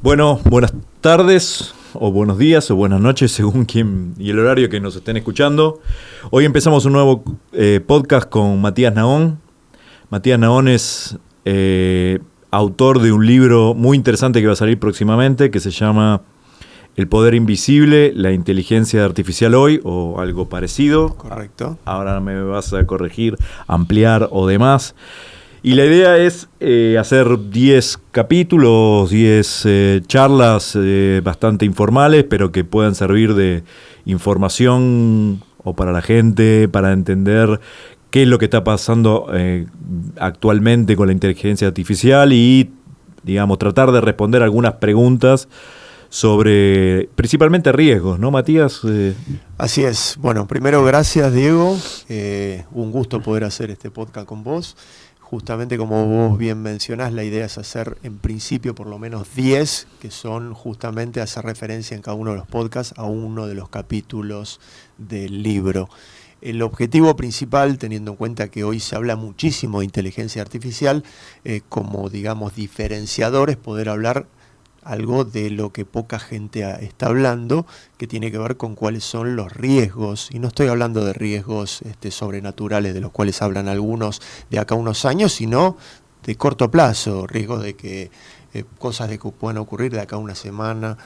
Bueno, buenas tardes, o buenos días, o buenas noches, según quién y el horario que nos estén escuchando. Hoy empezamos un nuevo podcast con Matías Nahón. Matías Nahón es autor de un libro muy interesante que va a salir próximamente, que se llama El poder invisible, la inteligencia artificial hoy, o algo parecido. Correcto. Ahora me vas a corregir, ampliar o demás. Y la idea es hacer 10 capítulos, 10 charlas bastante informales, pero que puedan servir de información o para la gente, para entender qué es lo que está pasando actualmente con la inteligencia artificial y, digamos, tratar de responder algunas preguntas sobre principalmente riesgos, ¿no, Matías? Así es. Bueno, primero gracias, Diego. Un gusto poder hacer este podcast con vos. Justamente como vos bien mencionás, la idea es hacer en principio por lo menos 10, que son justamente hacer referencia en cada uno de los podcasts a uno de los capítulos del libro. El objetivo principal, teniendo en cuenta que hoy se habla muchísimo de inteligencia artificial, como digamos diferenciador, es poder hablar algo de lo que poca gente está hablando, que tiene que ver con cuáles son los riesgos, y no estoy hablando de riesgos sobrenaturales de los cuales hablan algunos de acá a unos años, sino de corto plazo, riesgos de que cosas de que puedan ocurrir de acá a una semana,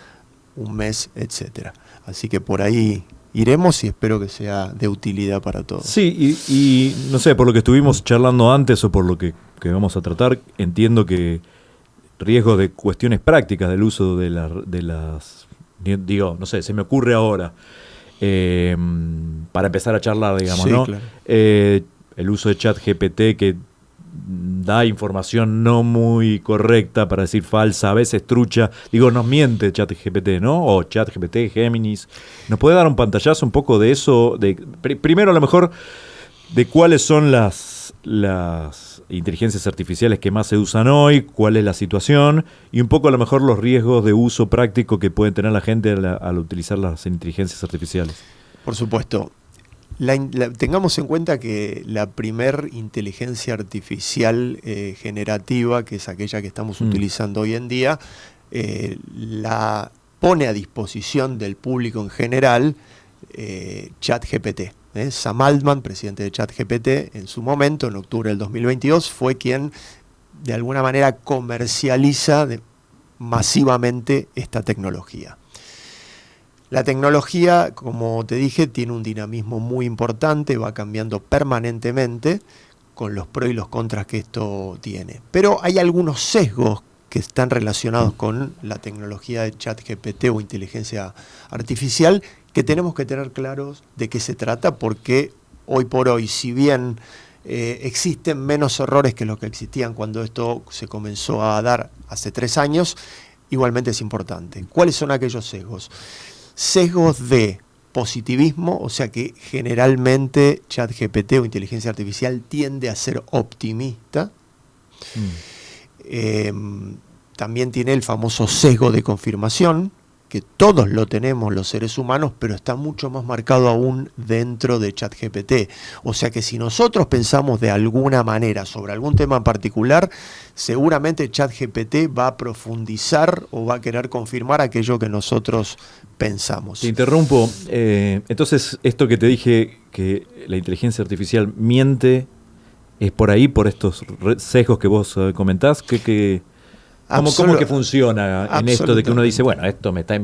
un mes, etcétera. Así que por ahí iremos y espero que sea de utilidad para todos. Sí, y no sé, por lo que estuvimos charlando antes o por lo que vamos a tratar, entiendo que riesgos de cuestiones prácticas del uso de las digo, no sé, se me ocurre ahora, para empezar a charlar, digamos, sí, ¿no? Claro. El uso de ChatGPT que da información no muy correcta, para decir falsa, a veces trucha. Digo, nos miente ChatGPT, ¿no? O ChatGPT, Géminis. ¿Nos puede dar un pantallazo un poco de eso? Primero, a lo mejor, de cuáles son las inteligencias artificiales que más se usan hoy, cuál es la situación y un poco a lo mejor los riesgos de uso práctico que pueden tener la gente al utilizar las inteligencias artificiales. Por supuesto. Tengamos en cuenta que la primer inteligencia artificial generativa, que es aquella que estamos utilizando hoy en día, la pone a disposición del público en general ChatGPT. Sam Altman, presidente de ChatGPT, en su momento, en octubre del 2022, fue quien de alguna manera comercializa masivamente esta tecnología. La tecnología, como te dije, tiene un dinamismo muy importante, va cambiando permanentemente con los pros y los contras que esto tiene. Pero hay algunos sesgos que están relacionados con la tecnología de ChatGPT o inteligencia artificial que tenemos que tener claros de qué se trata, porque hoy por hoy, si bien existen menos errores que los que existían cuando esto se comenzó a dar hace 3 años, igualmente es importante. ¿Cuáles son aquellos sesgos? Sesgos de positivismo, o sea que generalmente ChatGPT o inteligencia artificial tiende a ser optimista. También tiene el famoso sesgo de confirmación, que todos lo tenemos los seres humanos, pero está mucho más marcado aún dentro de ChatGPT. O sea que si nosotros pensamos de alguna manera sobre algún tema en particular, seguramente ChatGPT va a profundizar o va a querer confirmar aquello que nosotros pensamos. Te interrumpo. Entonces, esto que te dije, que la inteligencia artificial miente, ¿es por ahí, por estos sesgos que vos comentás? ¿Cómo que funciona en esto de que uno dice, bueno, esto me está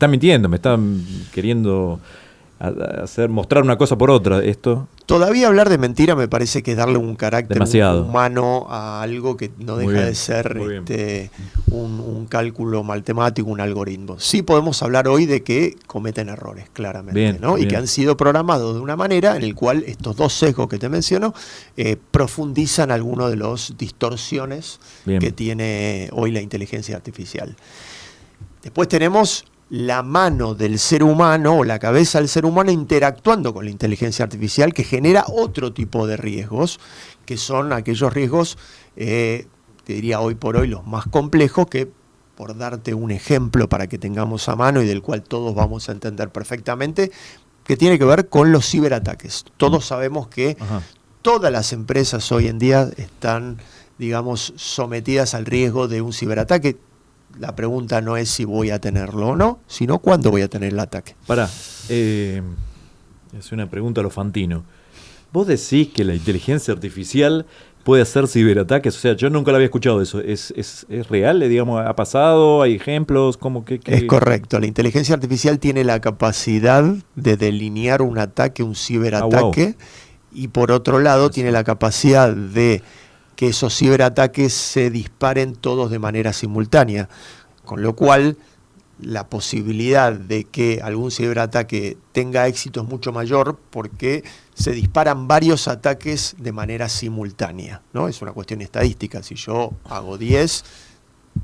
mintiendo, me están queriendo mostrar una cosa por otra? Esto Todavía hablar de mentira me parece que es darle un carácter demasiado humano a algo que no deja de ser un cálculo matemático, un algoritmo. Sí podemos hablar hoy de que cometen errores, claramente, ¿no? Y que han sido programados de una manera en la cual estos dos sesgos que te menciono profundizan algunas de las distorsiones que tiene hoy la inteligencia artificial. Después tenemos la mano del ser humano o la cabeza del ser humano interactuando con la inteligencia artificial, que genera otro tipo de riesgos, que son aquellos riesgos, te diría hoy por hoy, los más complejos, que por darte un ejemplo para que tengamos a mano y del cual todos vamos a entender perfectamente, que tiene que ver con los ciberataques. Todos sabemos que todas las empresas hoy en día están digamos, sometidas al riesgo de un ciberataque. La pregunta no es si voy a tenerlo o no, sino cuándo voy a tener el ataque. Pará, es una pregunta a lo Fantino. ¿Vos decís que la inteligencia artificial puede hacer ciberataques? O sea, yo nunca lo había escuchado eso. ¿Es real? Digamos, ¿ha pasado? ¿Hay ejemplos? ¿Cómo que? Es correcto. La inteligencia artificial tiene la capacidad de delinear un ataque, un ciberataque, y por otro lado tiene la capacidad de que esos ciberataques se disparen todos de manera simultánea, con lo cual la posibilidad de que algún ciberataque tenga éxito es mucho mayor porque se disparan varios ataques de manera simultánea, ¿no? Es una cuestión estadística. Si yo hago 10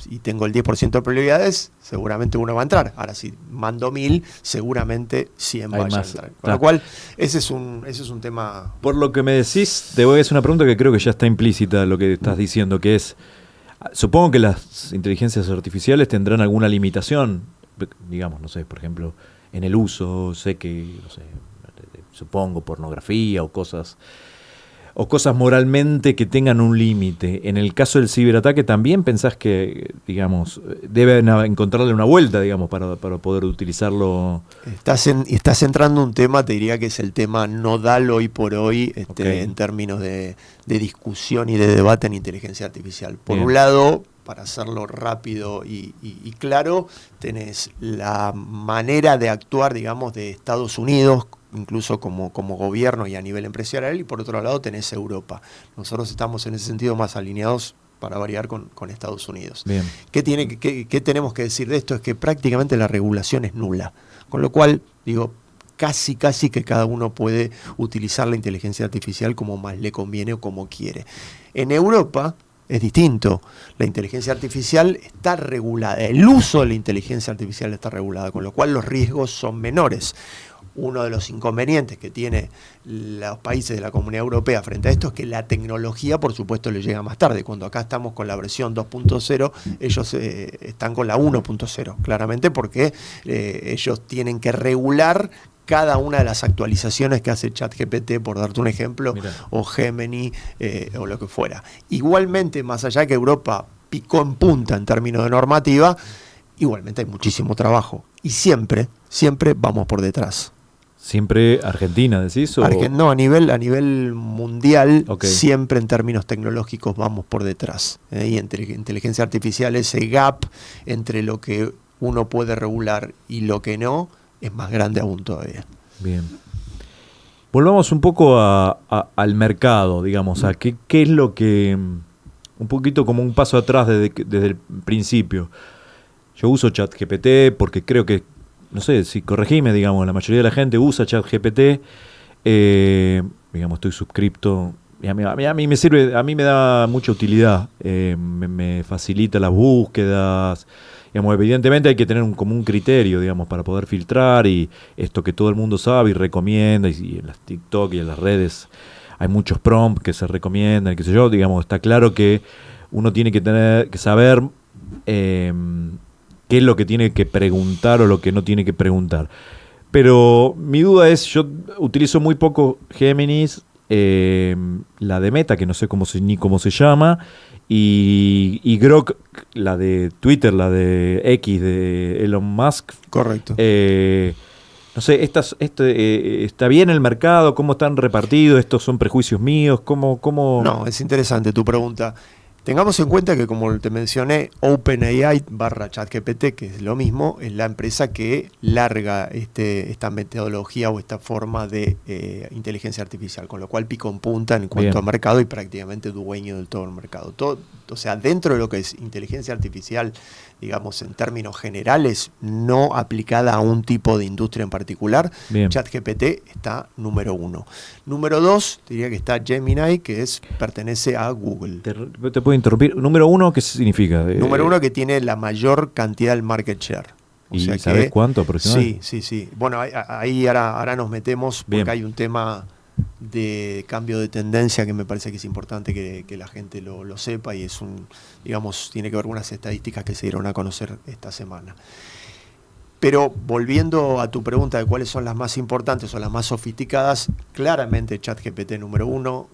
y tengo el 10% de probabilidades, seguramente uno va a entrar. Ahora, si mando 1000, seguramente 100 vayan a entrar. Con lo cual, ese es un tema... Por lo que me decís, te voy a hacer una pregunta que creo que ya está implícita en lo que estás diciendo, que es, supongo que las inteligencias artificiales tendrán alguna limitación, digamos, no sé, por ejemplo, en el uso, sé que, no sé, supongo pornografía o cosas moralmente que tengan un límite. En el caso del ciberataque, ¿también pensás que, digamos, deben encontrarle una vuelta, digamos, para poder utilizarlo? Estás entrando en un tema, te diría que es el tema nodal hoy por hoy, Okay. en términos de discusión y de debate en inteligencia artificial. Por Bien. un lado, para hacerlo rápido y claro, tenés la manera de actuar, digamos, de Estados Unidos, incluso como gobierno y a nivel empresarial, y por otro lado tenés Europa. Nosotros estamos en ese sentido más alineados, para variar, con Estados Unidos. Bien. ¿Qué tenemos que decir de esto? Es que prácticamente la regulación es nula, con lo cual, digo, casi que cada uno puede utilizar la inteligencia artificial como más le conviene o como quiere. En Europa es distinto. La inteligencia artificial está regulada, el uso de la inteligencia artificial está regulada, con lo cual los riesgos son menores. Uno de los inconvenientes que tiene los países de la Comunidad Europea frente a esto es que la tecnología, por supuesto, le llega más tarde. Cuando acá estamos con la versión 2.0, ellos están con la 1.0, claramente porque ellos tienen que regular cada una de las actualizaciones que hace ChatGPT, por darte un ejemplo, Mirá. o Gemini, o lo que fuera. Igualmente, más allá que Europa picó en punta en términos de normativa, igualmente hay muchísimo trabajo. Y siempre vamos por detrás. ¿Siempre Argentina, decís? ¿O? No, a nivel mundial, Okay. siempre en términos tecnológicos vamos por detrás. Y entre inteligencia artificial, ese gap entre lo que uno puede regular y lo que no, es más grande aún todavía. Bien. Volvamos un poco al mercado, digamos, a qué es lo que, un poquito como un paso atrás desde el principio. Yo uso ChatGPT porque creo que, no sé, si corregime, digamos, la mayoría de la gente usa ChatGPT, digamos, estoy suscripto, y a mí me sirve, a mí me da mucha utilidad, me facilita las búsquedas, digamos, evidentemente hay que tener como un criterio, digamos, para poder filtrar, y esto que todo el mundo sabe y recomienda, y en las TikTok y en las redes hay muchos prompts que se recomiendan, qué sé yo, digamos, está claro que uno tiene que saber qué es lo que tiene que preguntar o lo que no tiene que preguntar. Pero mi duda es, yo utilizo muy poco Géminis, la de Meta, que no sé ni cómo se llama, y Grok, la de Twitter, la de X de Elon Musk. Correcto. No sé, ¿está bien el mercado? ¿Cómo están repartidos? ¿Estos son prejuicios míos? ¿Cómo? No, es interesante tu pregunta. Tengamos en cuenta que, como te mencioné, OpenAI / ChatGPT, que es lo mismo, es la empresa que larga esta metodología o esta forma de inteligencia artificial, con lo cual pico en punta en cuanto Bien. a mercado y prácticamente dueño del todo el mercado. O sea, dentro de lo que es inteligencia artificial, digamos, en términos generales, no aplicada a un tipo de industria en particular, Bien. ChatGPT está número 1. Número 2, diría que está Gemini, que pertenece a Google. Te puedo interrumpir. Número 1, ¿qué significa? Número 1, que tiene la mayor cantidad del market share. O ¿Y sea sabes cuánto aproximadamente? Sí. Bueno, ahí ahora nos metemos porque Bien. hay un tema de cambio de tendencia que me parece que es importante que la gente lo sepa, y digamos, tiene que ver con unas estadísticas que se dieron a conocer esta semana. Pero volviendo a tu pregunta de cuáles son las más importantes o las más sofisticadas, claramente ChatGPT número 1,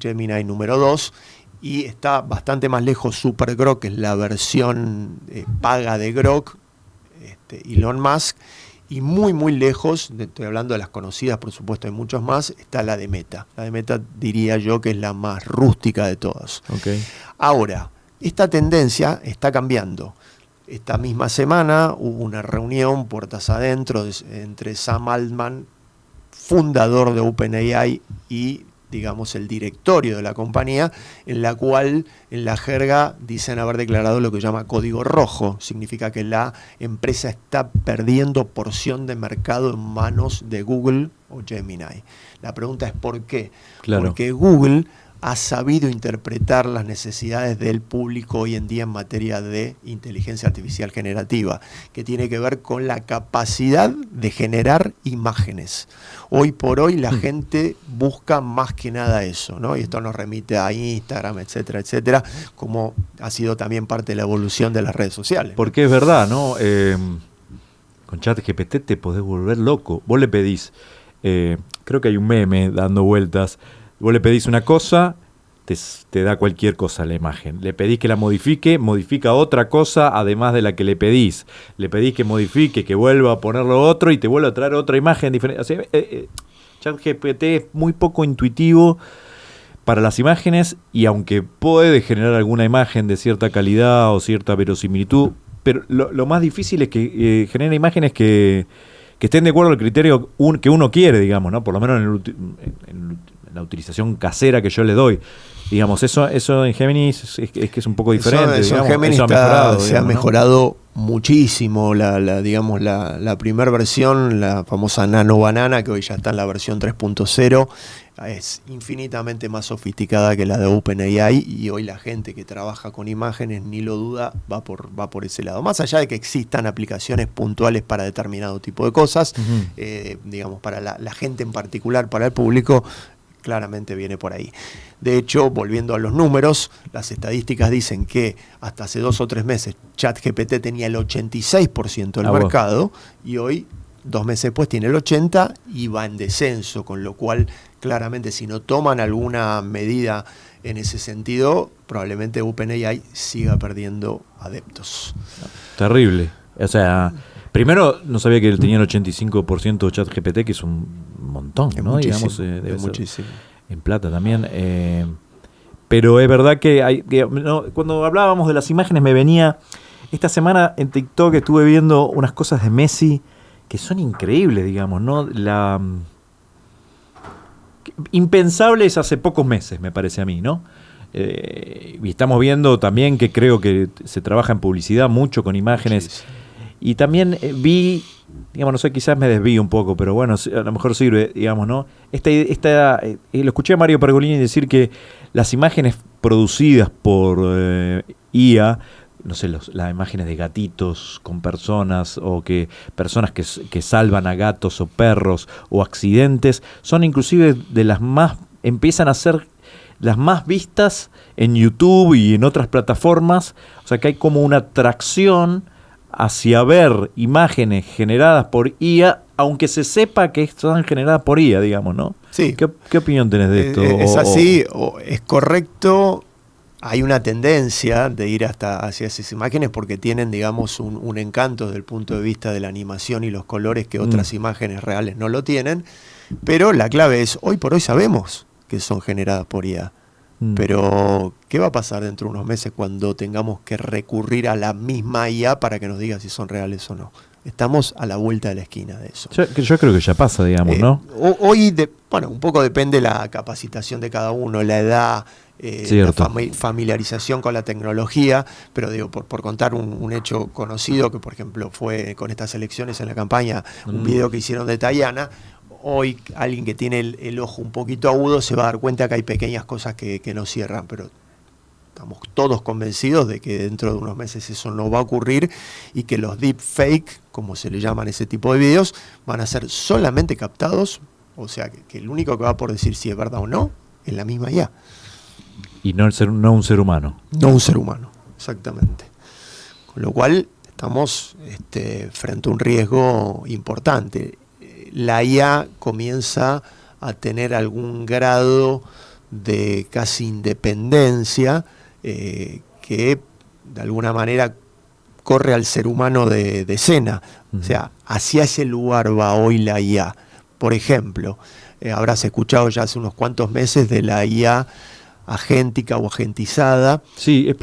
Gemini número 2, y está bastante más lejos SuperGrok, que es la versión paga de Grok, Elon Musk, y muy muy lejos, estoy hablando de las conocidas, por supuesto hay muchos más, está la de Meta. La de Meta diría yo que es la más rústica de todas. Okay. Ahora, esta tendencia está cambiando. Esta misma semana hubo una reunión puertas adentro entre Sam Altman, fundador de OpenAI, y digamos el directorio de la compañía, en la cual en la jerga dicen haber declarado lo que llama código rojo. Significa que la empresa está perdiendo porción de mercado en manos de Google o Gemini. La pregunta es ¿por qué? Claro. Porque Google ha sabido interpretar las necesidades del público hoy en día en materia de inteligencia artificial generativa, que tiene que ver con la capacidad de generar imágenes. Hoy por hoy la gente busca más que nada eso, ¿no? Y esto nos remite a Instagram, etcétera, etcétera, como ha sido también parte de la evolución de las redes sociales. Porque es verdad, ¿no? Con ChatGPT te podés volver loco. Vos le pedís, creo que hay un meme dando vueltas. Vos le pedís una cosa, te da cualquier cosa la imagen. Le pedís que la modifica otra cosa además de la que le pedís. Le pedís que modifique, que vuelva a ponerlo otro y te vuelve a traer otra imagen diferente. O sea, ChatGPT es muy poco intuitivo para las imágenes y aunque puede generar alguna imagen de cierta calidad o cierta verosimilitud, pero lo más difícil es que genere imágenes que estén de acuerdo al criterio que uno quiere, digamos, ¿no? Por lo menos en la utilización casera que yo le doy. Digamos, eso en Géminis es que es un poco diferente. Eso en Géminis se ha mejorado muchísimo. La primera versión, la famosa Nano Banana, que hoy ya está en la versión 3.0, es infinitamente más sofisticada que la de OpenAI, y hoy la gente que trabaja con imágenes, ni lo duda, va por ese lado. Más allá de que existan aplicaciones puntuales para determinado tipo de cosas, digamos, para la gente en particular, para el público, claramente viene por ahí. De hecho, volviendo a los números, las estadísticas dicen que hasta hace 2 o 3 meses ChatGPT tenía el 86% del mercado, y hoy, 2 meses después, tiene el 80% y va en descenso, con lo cual claramente si no toman alguna medida en ese sentido, probablemente OpenAI siga perdiendo adeptos. Terrible. O sea, primero no sabía que tenía el 85% de ChatGPT, que es un montón, ¿no? Digamos, debe es muchísimo. En plata también. Pero es verdad que cuando hablábamos de las imágenes me venía... Esta semana en TikTok estuve viendo unas cosas de Messi que son increíbles, digamos, ¿no? Impensables hace pocos meses, me parece a mí, ¿no? Y estamos viendo también que creo que se trabaja en publicidad mucho con imágenes. Sí. Y también vi, digamos, no sé, quizás me desvío un poco, pero bueno, a lo mejor sirve, digamos, ¿no? Lo escuché a Mario Pergolini decir que las imágenes producidas por IA, no sé, las imágenes de gatitos con personas, o que personas que salvan a gatos o perros, o accidentes, son inclusive de las más, empiezan a ser las más vistas en YouTube y en otras plataformas. O sea que hay como una atracción hacia ver imágenes generadas por IA, aunque se sepa que están generadas por IA, digamos, ¿no? Sí. ¿Qué opinión tenés de esto? Es así, es correcto. Hay una tendencia de ir hacia esas imágenes porque tienen, digamos, un encanto desde el punto de vista de la animación y los colores que otras imágenes reales no lo tienen. Pero la clave es, hoy por hoy sabemos que son generadas por IA. Pero, ¿qué va a pasar dentro de unos meses cuando tengamos que recurrir a la misma IA para que nos diga si son reales o no? Estamos a la vuelta de la esquina de eso. Yo creo que ya pasa, digamos, ¿no? Hoy, un poco depende la capacitación de cada uno, la edad, la familiarización con la tecnología, pero digo, por contar un hecho conocido, que por ejemplo fue con estas elecciones en la campaña, un video que hicieron de Tayana. Hoy alguien que tiene el ojo un poquito agudo se va a dar cuenta que hay pequeñas cosas que no cierran, pero estamos todos convencidos de que dentro de unos meses eso no va a ocurrir, y que los deepfake, como se le llaman ese tipo de videos, van a ser solamente captados, o sea que el único que va por decir si es verdad o no es la misma IA. Y no un ser humano. No un ser humano, exactamente. Con lo cual estamos frente a un riesgo importante. La IA comienza a tener algún grado de casi independencia que de alguna manera corre al ser humano de escena. O sea, hacia ese lugar va hoy la IA. Por ejemplo, habrás escuchado ya hace unos cuantos meses de la IA agéntica o agentizada. Sí,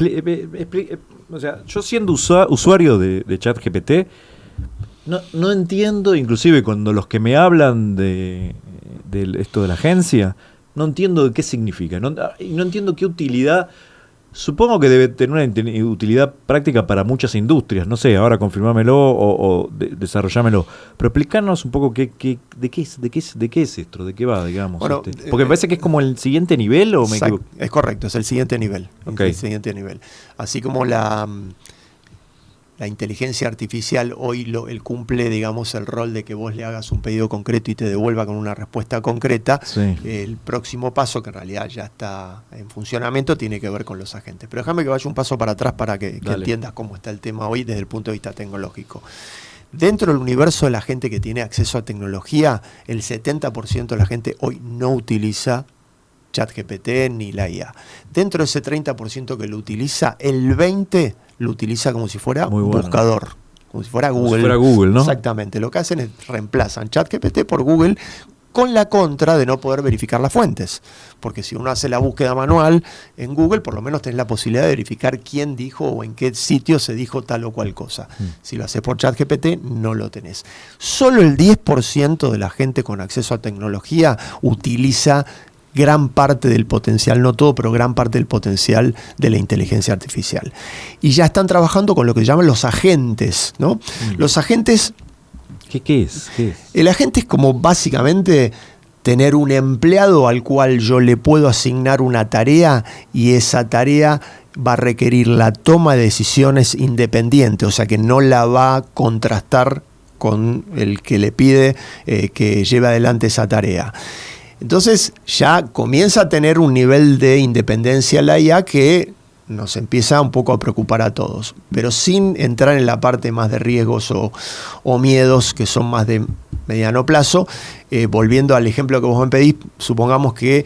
o sea, yo siendo usuario de ChatGPT, no entiendo, inclusive cuando los que me hablan de esto de la agencia, no entiendo de qué significa, no entiendo qué utilidad. Supongo que debe tener una utilidad práctica para muchas industrias, no sé, ahora confirmámelo o desarrollámelo, pero explícanos un poco de qué es esto, de qué va, digamos. Bueno, porque me parece que es como el siguiente nivel, ¿o me equivoco? Es correcto, es el siguiente nivel. Okay. Es el siguiente nivel. Así como la inteligencia artificial hoy él cumple, digamos, el rol de que vos le hagas un pedido concreto y te devuelva con una respuesta concreta. Sí. El próximo paso, que en realidad ya está en funcionamiento, tiene que ver con los agentes. Pero déjame que vaya un paso para atrás para que entiendas cómo está el tema hoy desde el punto de vista tecnológico. Dentro del universo de la gente que tiene acceso a tecnología, el 70% de la gente hoy no utiliza ChatGPT ni la IA. Dentro de ese 30% que lo utiliza, el 20% lo utiliza como si fuera un buscador, como si fuera Google. Como si fuera Google, ¿no? Exactamente. Lo que hacen es reemplazan ChatGPT por Google, con la contra de no poder verificar las fuentes. Porque si uno hace la búsqueda manual en Google, por lo menos tenés la posibilidad de verificar quién dijo o en qué sitio se dijo tal o cual cosa. Si lo haces por ChatGPT, no lo tenés. Solo el 10% de la gente con acceso a tecnología utiliza gran parte del potencial, no todo, pero gran parte del potencial de la inteligencia artificial. Y ya están trabajando con lo que llaman los agentes, ¿no? Los agentes... ¿Qué es? El agente es como básicamente tener un empleado al cual yo le puedo asignar una tarea y esa tarea va a requerir la toma de decisiones independiente, o sea que no la va a contrastar con el que le pide que lleve adelante esa tarea. Entonces ya comienza a tener un nivel de independencia la IA que nos empieza un poco a preocupar a todos, pero sin entrar en la parte más de riesgos o miedos que son más de mediano plazo. Volviendo al ejemplo que vos me pedís, supongamos que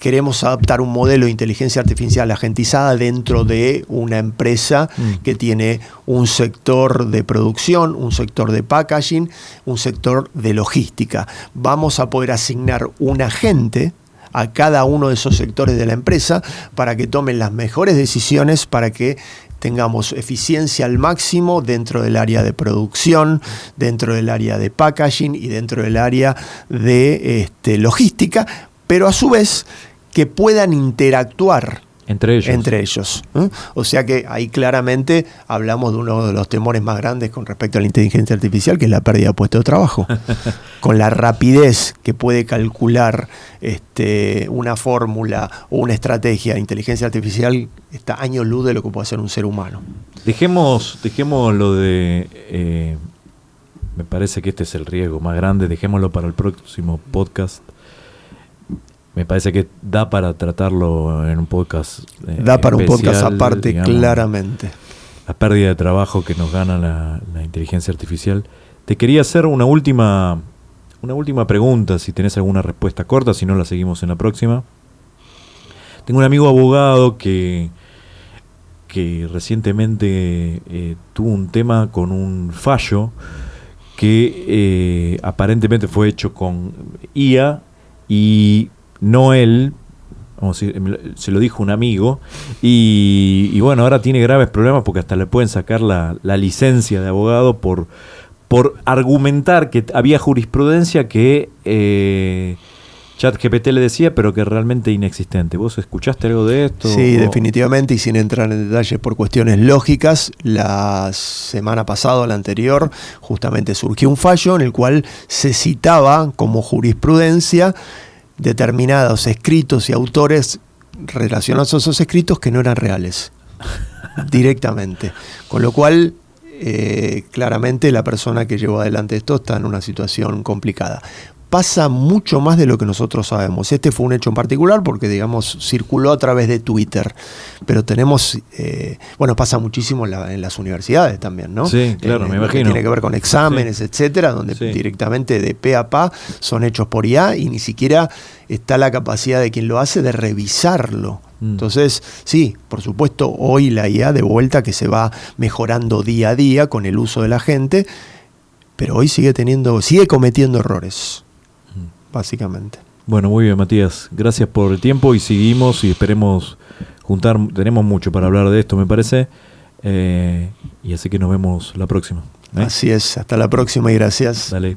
queremos adaptar un modelo de inteligencia artificial agentizada dentro de una empresa que tiene un sector de producción, un sector de packaging, un sector de logística. Vamos a poder asignar un agente a cada uno de esos sectores de la empresa para que tomen las mejores decisiones, para que tengamos eficiencia al máximo dentro del área de producción, dentro del área de packaging y dentro del área de logística, pero a su vez que puedan interactuar entre ellos. O sea que ahí claramente hablamos de uno de los temores más grandes con respecto a la inteligencia artificial, que es la pérdida de puestos de trabajo. Con la rapidez que puede calcular una fórmula o una estrategia de inteligencia artificial, está años luz de lo que puede hacer un ser humano. Dejemos lo de... me parece que este es el riesgo más grande, dejémoslo para el próximo podcast. Me parece que da para tratarlo en un podcast da para especial, un podcast aparte, digamos, claramente. La pérdida de trabajo que nos gana la inteligencia artificial. Te quería hacer una última pregunta, si tenés alguna respuesta corta, si no la seguimos en la próxima. Tengo un amigo abogado que recientemente tuvo un tema con un fallo que aparentemente fue hecho con IA y no él, vamos a decir, se lo dijo un amigo, y bueno, ahora tiene graves problemas porque hasta le pueden sacar la licencia de abogado por argumentar que había jurisprudencia que ChatGPT le decía, pero que realmente inexistente. ¿Vos escuchaste algo de esto? Sí, definitivamente, y sin entrar en detalles por cuestiones lógicas, la semana pasada o la anterior justamente surgió un fallo en el cual se citaba como jurisprudencia determinados escritos y autores relacionados a esos escritos que no eran reales directamente, con lo cual claramente la persona que llevó adelante esto está en una situación complicada. pasa mucho más de lo que nosotros sabemos. Este fue un hecho en particular porque, digamos, circuló a través de Twitter. Pero tenemos, pasa muchísimo en las universidades también, ¿no? Sí, claro, me imagino. Tiene que ver con exámenes, etcétera, donde directamente de pe a pa son hechos por IA y ni siquiera está la capacidad de quien lo hace de revisarlo. Entonces, sí, por supuesto, hoy la IA de vuelta que se va mejorando día a día con el uso de la gente, pero hoy sigue cometiendo errores, básicamente. Bueno, muy bien, Matías. Gracias por el tiempo y seguimos y esperemos juntar. Tenemos mucho para hablar de esto, me parece. Y así que nos vemos la próxima. Así es, hasta la próxima y gracias. Dale.